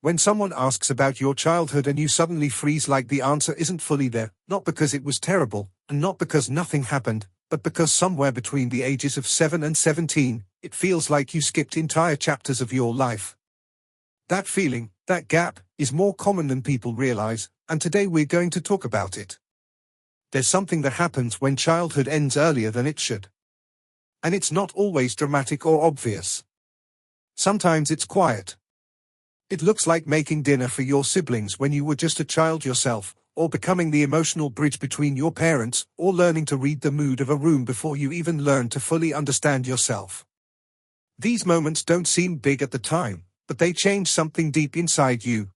When someone asks about your childhood and you suddenly freeze like the answer isn't fully there, not because it was terrible, and not because nothing happened, but because somewhere between the ages of 7 and 17, it feels like you skipped entire chapters of your life. That feeling, that gap, is more common than people realize, and today we're going to talk about it. There's something that happens when childhood ends earlier than it should. And it's not always dramatic or obvious. Sometimes it's quiet. It looks like making dinner for your siblings when you were just a child yourself, or becoming the emotional bridge between your parents, or learning to read the mood of a room before you even learn to fully understand yourself. These moments don't seem big at the time, but they change something deep inside you.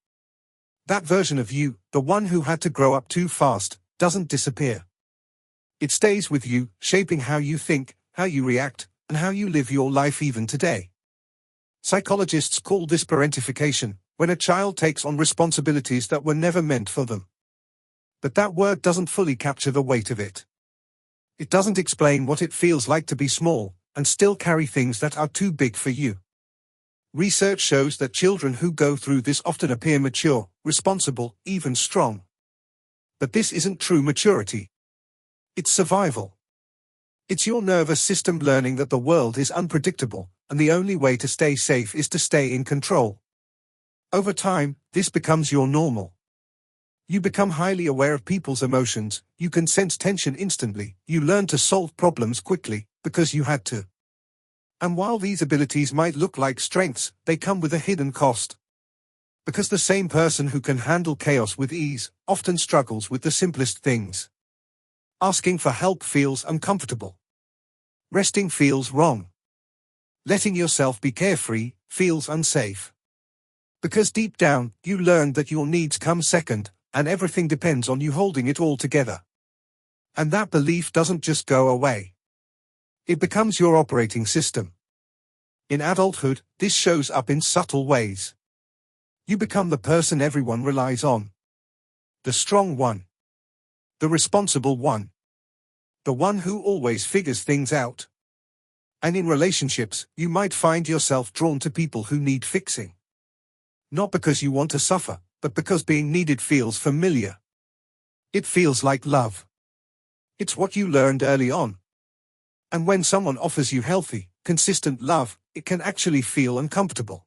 That version of you, the one who had to grow up too fast, doesn't disappear. It stays with you, shaping how you think, how you react, and how you live your life even today. Psychologists call this parentification, when a child takes on responsibilities that were never meant for them. But that word doesn't fully capture the weight of it. It doesn't explain what it feels like to be small, and still carry things that are too big for you. Research shows that children who go through this often appear mature, responsible, even strong. But this isn't true maturity. It's survival. It's your nervous system learning that the world is unpredictable, and the only way to stay safe is to stay in control. Over time, this becomes your normal. You become highly aware of people's emotions, you can sense tension instantly, you learn to solve problems quickly, because you had to. And while these abilities might look like strengths, they come with a hidden cost. Because the same person who can handle chaos with ease, often struggles with the simplest things. Asking for help feels uncomfortable. Resting feels wrong. Letting yourself be carefree feels unsafe. Because deep down, you learned that your needs come second, and everything depends on you holding it all together. And that belief doesn't just go away. It becomes your operating system. In adulthood, this shows up in subtle ways. You become the person everyone relies on. The strong one. The responsible one. The one who always figures things out. And in relationships, you might find yourself drawn to people who need fixing. Not because you want to suffer, but because being needed feels familiar. It feels like love. It's what you learned early on. And when someone offers you healthy, consistent love, it can actually feel uncomfortable.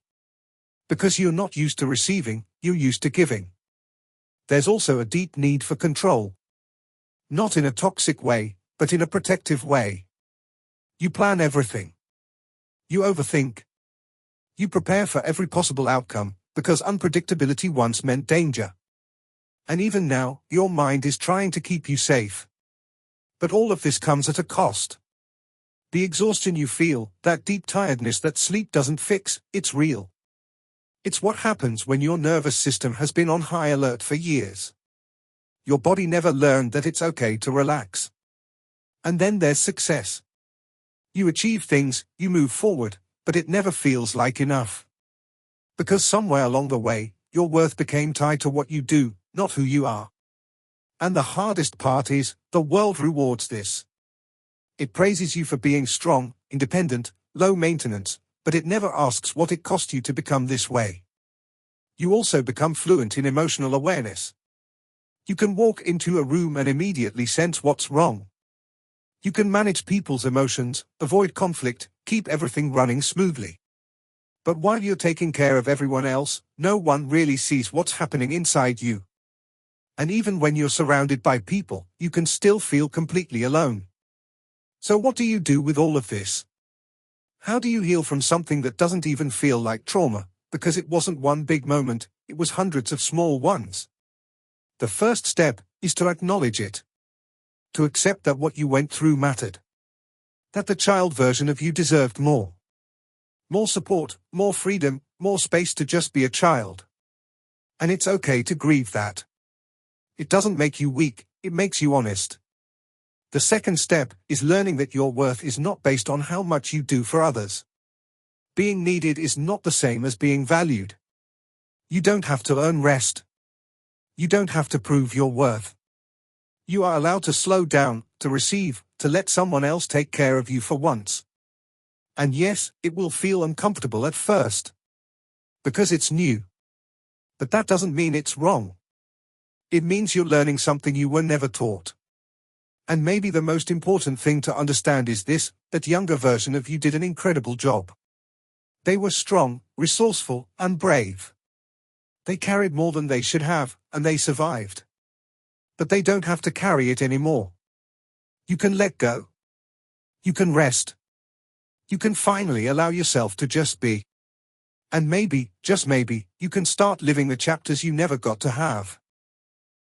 Because you're not used to receiving, you're used to giving. There's also a deep need for control. Not in a toxic way, but in a protective way. You plan everything. You overthink. You prepare for every possible outcome, because unpredictability once meant danger. And even now, your mind is trying to keep you safe. But all of this comes at a cost. The exhaustion you feel, that deep tiredness that sleep doesn't fix, it's real. It's what happens when your nervous system has been on high alert for years. Your body never learned that it's okay to relax. And then there's success. You achieve things, you move forward, but it never feels like enough. Because somewhere along the way, your worth became tied to what you do, not who you are. And the hardest part is, the world rewards this. It praises you for being strong, independent, low maintenance, but it never asks what it cost you to become this way. You also become fluent in emotional awareness. You can walk into a room and immediately sense what's wrong. You can manage people's emotions, avoid conflict, keep everything running smoothly. But while you're taking care of everyone else, no one really sees what's happening inside you. And even when you're surrounded by people, you can still feel completely alone. So what do you do with all of this? How do you heal from something that doesn't even feel like trauma, because it wasn't one big moment, it was hundreds of small ones? The first step is to acknowledge it. To accept that what you went through mattered. That the child version of you deserved more. More support, more freedom, more space to just be a child. And it's okay to grieve that. It doesn't make you weak, it makes you honest. The second step is learning that your worth is not based on how much you do for others. Being needed is not the same as being valued. You don't have to earn rest. You don't have to prove your worth. You are allowed to slow down, to receive, to let someone else take care of you for once. And yes, it will feel uncomfortable at first. Because it's new. But that doesn't mean it's wrong. It means you're learning something you were never taught. And maybe the most important thing to understand is this, that younger version of you did an incredible job. They were strong, resourceful, and brave. They carried more than they should have, and they survived. But they don't have to carry it anymore. You can let go. You can rest. You can finally allow yourself to just be. And maybe, just maybe, you can start living the chapters you never got to have.